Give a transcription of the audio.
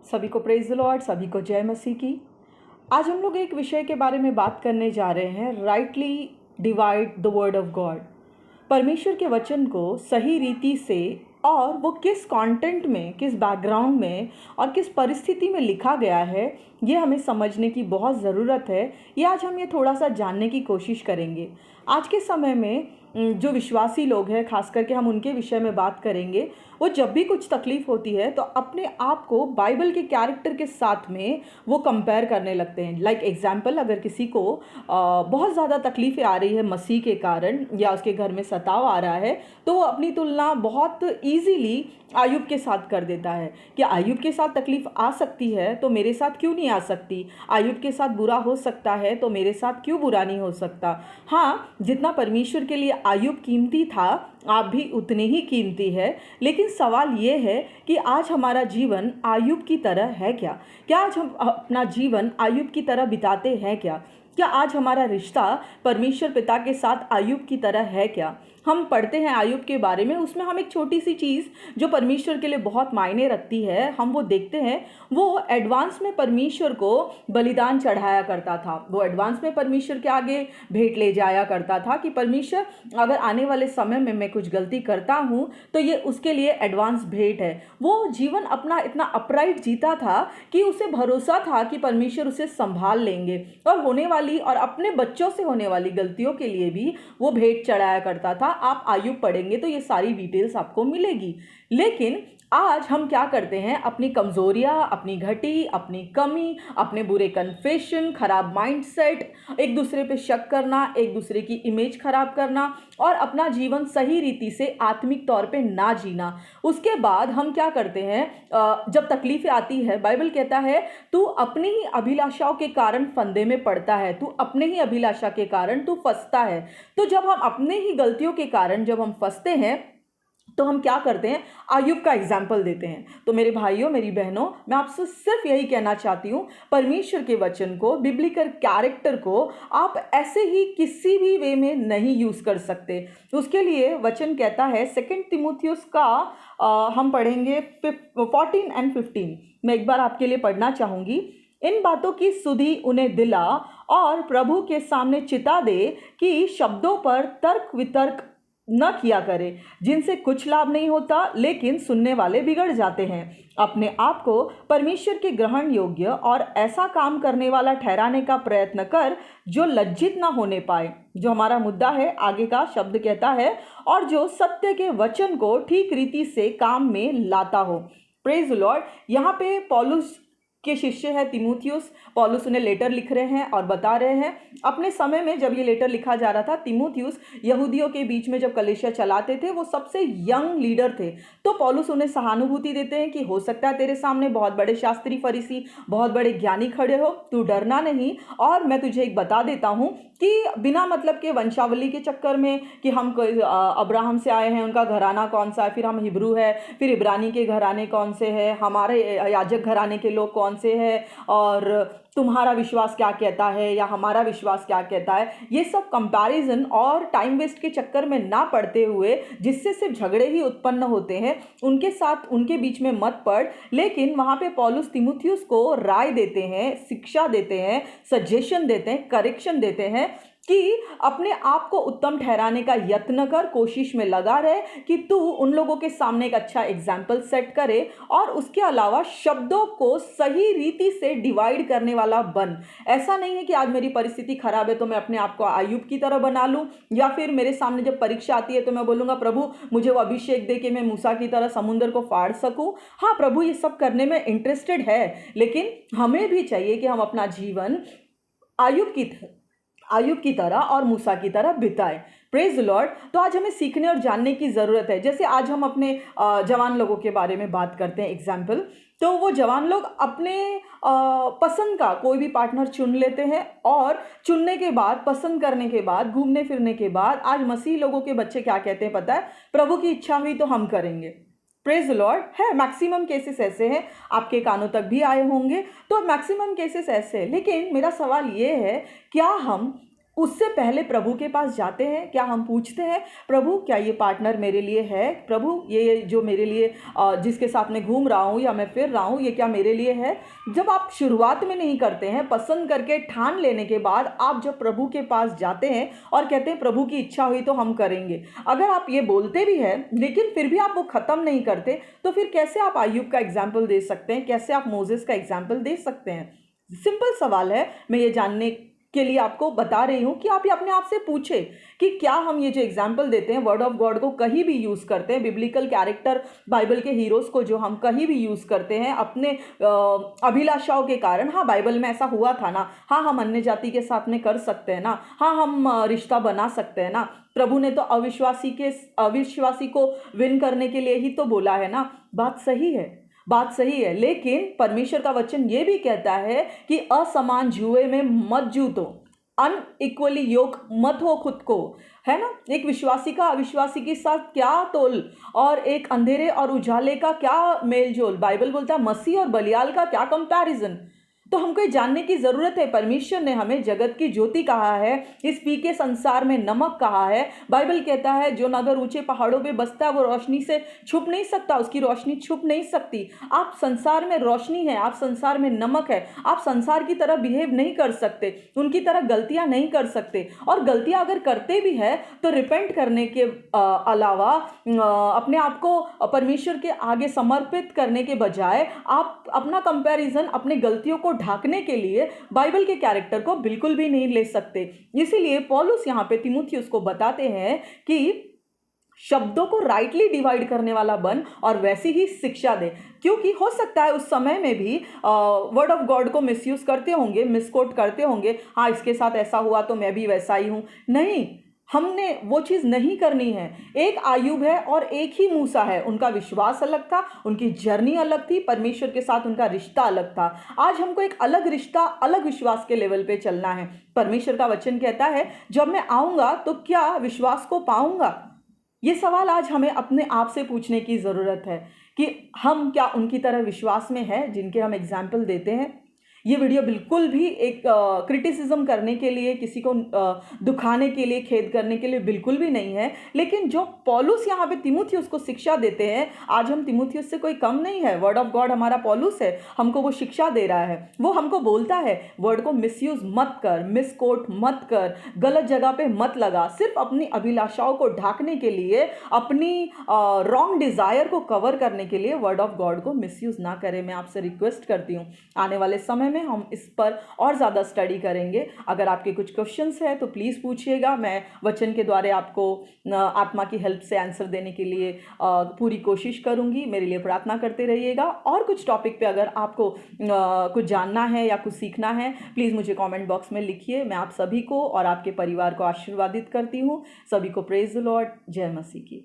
सभी को praise the Lord, सभी को जय मसीह की। आज हम लोग एक विषय के बारे में बात करने जा रहे हैं, rightly divide the word of God. परमेश्वर के वचन को सही रीति से और वो किस कंटेंट में, किस बैकग्राउंड में और किस परिस्थिति में लिखा गया है, ये हमें समझने की बहुत ज़रूरत है। ये आज हम ये थोड़ा सा जानने की कोशिश करेंगे। आज के समय में जो विश्वासी लोग हैं, खास करके हम उनके विषय में बात करेंगे। वो जब भी कुछ तकलीफ़ होती है तो अपने आप को बाइबल के कैरेक्टर के साथ में वो कंपेयर करने लगते हैं। लाइक एग्जाम्पल, अगर किसी को बहुत ज़्यादा तकलीफ़ें आ रही है मसीह के कारण या उसके घर में सताव आ रहा है, तो वो अपनी तुलना बहुत ईजीली आयुब के साथ कर देता है कि आयुब के साथ तकलीफ़ आ सकती है तो मेरे साथ क्यों नहीं आ सकती। आयुब के साथ बुरा हो सकता है तो मेरे साथ क्यों बुरा नहीं हो सकता। हाँ, जितना परमेश्वर के लिए आयुब कीमती था, आप भी उतने ही कीमती है। लेकिन सवाल ये है कि आज हमारा जीवन आयुब की तरह है क्या? क्या आज हम अपना जीवन आयुब की तरह बिताते हैं क्या? क्या आज हमारा रिश्ता परमेश्वर पिता के साथ आयुब की तरह है क्या? हम पढ़ते हैं आयुब के बारे में, उसमें हम एक छोटी सी चीज़ जो परमेश्वर के लिए बहुत मायने रखती है, हम वो देखते हैं। वो एडवांस में परमेश्वर को बलिदान चढ़ाया करता था। वो एडवांस में परमेश्वर के आगे भेंट ले जाया करता था कि परमेश्वर, अगर आने वाले समय में मैं कुछ गलती करता हूँ तो ये उसके लिए एडवांस भेंट है। वो जीवन अपना इतना अपराइट जीता था कि उसे भरोसा था कि परमेश्वर उसे संभाल लेंगे, और होने वाली और अपने बच्चों से होने वाली गलतियों के लिए भी वो भेंट चढ़ाया करता था। आप आयुब पढ़ेंगे तो ये सारी डिटेल्स आपको मिलेगी। लेकिन आज हम क्या करते हैं? अपनी कमजोरियां, अपनी घटी, अपनी कमी, अपने बुरे कन्फेशन, खराब माइंडसेट, एक दूसरे पे शक करना, एक दूसरे की इमेज खराब करना और अपना जीवन सही रीति से आत्मिक तौर पे ना जीना। उसके बाद हम क्या करते हैं? जब तकलीफें आती है, बाइबल कहता है तू अपनी ही अभिलाषाओं के कारण फंदे में पड़ता है, तू अपने ही अभिलाषा के कारण तू फंसता है। तो जब हम अपने ही गलतियों के कारण जब हम फंसते हैं तो हम क्या करते हैं? आयुब का एग्जाम्पल देते हैं। तो मेरे भाइयों, मेरी बहनों, मैं आपसे सिर्फ यही कहना चाहती हूँ, परमेश्वर के वचन को, बिब्लिकल कैरेक्टर को आप ऐसे ही किसी भी वे में नहीं यूज़ कर सकते। उसके लिए वचन कहता है, 2 तीमुथियुस का हम पढ़ेंगे 14 और 15। मैं एक बार आपके लिए पढ़ना चाहूँगी। इन बातों की सुधि उन्हें दिला और प्रभु के सामने चिता दे कि शब्दों पर तर्क वितर्क न किया करे, जिनसे कुछ लाभ नहीं होता लेकिन सुनने वाले बिगड़ जाते हैं। अपने आप को परमेश्वर के ग्रहण योग्य और ऐसा काम करने वाला ठहराने का प्रयत्न कर जो लज्जित ना होने पाए। जो हमारा मुद्दा है, आगे का शब्द कहता है, और जो सत्य के वचन को ठीक रीति से काम में लाता हो। Praise the Lord. यहाँ पे पौलुस के शिष्य है तीमुथियुस, पौलुस उन्हें लेटर लिख रहे हैं और बता रहे हैं अपने समय में जब ये लेटर लिखा जा रहा था, तीमुथियुस यहूदियों के बीच में जब कलीसिया चलाते थे, वो सबसे यंग लीडर थे। तो पौलुस उन्हें सहानुभूति देते हैं कि हो सकता है तेरे सामने बहुत बड़े शास्त्री, फरीसी, बहुत बड़े ज्ञानी खड़े हो, तू डरना नहीं। और मैं तुझे एक बता देता हूँ कि बिना मतलब के वंशावली के चक्कर में कि हम अब्राहम से आए हैं, उनका घराना कौन सा है, फिर हम हिब्रू है, फिर इब्रानी के घराने कौन से हैं, हमारे याजक घराने के लोग कौन से हैं, और तुम्हारा विश्वास क्या कहता है या हमारा विश्वास क्या कहता है, ये सब कंपैरिजन और टाइम वेस्ट के चक्कर में ना पड़ते हुए, जिससे सिर्फ झगड़े ही उत्पन्न होते हैं, उनके साथ उनके बीच में मत पड़। लेकिन वहाँ पे पौलुस तीमुथियुस को राय देते हैं, शिक्षा देते हैं, सजेशन देते हैं, करेक्शन देते हैं कि अपने आप को उत्तम ठहराने का यत्न कर, कोशिश में लगा रहे कि तू उन लोगों के सामने एक अच्छा एग्जाम्पल सेट करे, और उसके अलावा शब्दों को सही रीति से डिवाइड करने वाला बन। ऐसा नहीं है कि आज मेरी परिस्थिति खराब है तो मैं अपने आप को आयुब की तरह बना लूं, या फिर मेरे सामने जब परीक्षा आती है तो मैं बोलूँगा प्रभु मुझे वो अभिषेक दे के मैं मूसा की तरह समुद्र को फाड़ सकूँ। हाँ, प्रभु ये सब करने में इंटरेस्टेड है, लेकिन हमें भी चाहिए कि हम अपना जीवन आयुब की तरह और मूसा की तरह बिताए। Praise the Lord. तो आज हमें सीखने और जानने की ज़रूरत है। जैसे आज हम अपने जवान लोगों के बारे में बात करते हैं एग्जाम्पल, तो वो जवान लोग अपने पसंद का कोई भी पार्टनर चुन लेते हैं, और चुनने के बाद, पसंद करने के बाद, घूमने फिरने के बाद, आज मसीह लोगों के बच्चे क्या कहते हैं पता है? प्रभु की इच्छा हुई तो हम करेंगे। Praise the Lord. है, मैक्सिमम केसेस ऐसे हैं, आपके कानों तक भी आए होंगे, तो मैक्सिमम केसेस ऐसे हैं। लेकिन मेरा सवाल ये है, क्या हम उससे पहले प्रभु के पास जाते हैं? क्या हम पूछते हैं प्रभु क्या ये पार्टनर मेरे लिए है? प्रभु ये जो मेरे लिए जिसके साथ मैं घूम रहा हूँ या मैं फिर रहा हूँ, ये क्या मेरे लिए है? जब आप शुरुआत में नहीं करते हैं, पसंद करके ठान लेने के बाद आप जब प्रभु के पास जाते हैं और कहते हैं प्रभु की इच्छा हुई तो हम करेंगे, अगर आप ये बोलते भी हैं लेकिन फिर भी आप वो ख़त्म नहीं करते, तो फिर कैसे आप अय्यूब का एग्जाम्पल दे सकते हैं? कैसे आप मोसेस का एग्जाम्पल दे सकते हैं? सिंपल सवाल है। मैं ये जानने के लिए आपको बता रही हूँ कि आप ये अपने आप से पूछे कि क्या हम ये जो एग्जाम्पल देते हैं वर्ड ऑफ गॉड को कहीं भी यूज़ करते हैं, बिब्लिकल कैरेक्टर बाइबल के हीरोज़ को जो हम कहीं भी यूज़ करते हैं अपने अभिलाषाओं के कारण? हाँ, बाइबल में ऐसा हुआ था ना, हाँ हम अन्य जाति के साथ में कर सकते हैं ना, हाँ हम रिश्ता बना सकते हैं ना। प्रभु ने तो अविश्वासी को विन करने के लिए ही तो बोला है ना। बात सही है, बात सही है, लेकिन परमेश्वर का वचन ये भी कहता है कि असमान जुए में मत जूतो, अनइक्वली योग मत हो खुद को, है ना। एक विश्वासी का अविश्वासी के साथ क्या तोल, और एक अंधेरे और उजाले का क्या मेल जोल। बाइबल बोलता है मसीह और बलियाल का क्या कंपैरिजन। तो हमको ये जानने की ज़रूरत है। परमेश्वर ने हमें जगत की ज्योति कहा है, इस फीके संसार में नमक कहा है। बाइबल कहता है जो नगर ऊंचे पहाड़ों पे बसता है वो रोशनी से छुप नहीं सकता, उसकी रोशनी छुप नहीं सकती। आप संसार में रोशनी है, आप संसार में नमक है। आप संसार की तरह बिहेव नहीं कर सकते, उनकी तरह गलतियां नहीं कर सकते। और गलतियां अगर करते भी है तो रिपेंट करने के अलावा अपने आप को परमेश्वर के आगे समर्पित करने के बजाय आप अपना कंपैरिजन अपने गलतियों को ढाकने के लिए बाइबल के कैरेक्टर को बिल्कुल भी नहीं ले सकते। इसीलिए पौलुस यहाँ पे तीमुथियुस को बताते हैं कि शब्दों को राइटली डिवाइड करने वाला बन और वैसी ही शिक्षा दे, क्योंकि हो सकता है उस समय में भी वर्ड ऑफ गॉड को मिसयूज करते होंगे, मिसकोट करते होंगे। हाँ, इसके साथ ऐसा हुआ तो मैं भी वैसा ही हूँ। नहीं, हमने वो चीज़ नहीं करनी है। एक अय्यूब है और एक ही मूसा है। उनका विश्वास अलग था, उनकी जर्नी अलग थी, परमेश्वर के साथ उनका रिश्ता अलग था। आज हमको एक अलग रिश्ता, अलग विश्वास के लेवल पे चलना है। परमेश्वर का वचन कहता है जब मैं आऊँगा तो क्या विश्वास को पाऊँगा? ये सवाल आज हमें अपने आप से पूछने की ज़रूरत है कि हम क्या उनकी तरह विश्वास में हैं जिनके हम एग्जाम्पल देते हैं। ये वीडियो बिल्कुल भी एक क्रिटिसिज्म करने के लिए, किसी को दुखाने के लिए, खेद करने के लिए बिल्कुल भी नहीं है। लेकिन जो पौलुस यहाँ पे तीमुथियुस को शिक्षा देते हैं, आज हम तीमुथियुस से कोई कम नहीं है। वर्ड ऑफ गॉड हमारा पौलुस है, हमको वो शिक्षा दे रहा है। वो हमको बोलता है वर्ड को मिसयूज मत कर, मिसकोट मत कर, गलत जगह पे मत लगा। सिर्फ अपनी अभिलाषाओं को ढाकने के लिए, अपनी रॉन्ग डिज़ायर को कवर करने के लिए वर्ड ऑफ गॉड को मिसयूज ना करें। मैं आपसे रिक्वेस्ट करती हूँ, आने वाले समय हम इस पर और ज़्यादा स्टडी करेंगे। अगर आपके कुछ क्वेश्चंस हैं तो प्लीज़ पूछिएगा। मैं वचन के द्वारा आपको आत्मा की हेल्प से आंसर देने के लिए पूरी कोशिश करूंगी। मेरे लिए प्रार्थना करते रहिएगा। और कुछ टॉपिक पे अगर आपको कुछ जानना है या कुछ सीखना है, प्लीज़ मुझे कमेंट बॉक्स में लिखिए। मैं आप सभी को और आपके परिवार को आशीर्वादित करती हूँ। सभी को प्रेज द लॉर्ड। जय मसीह की।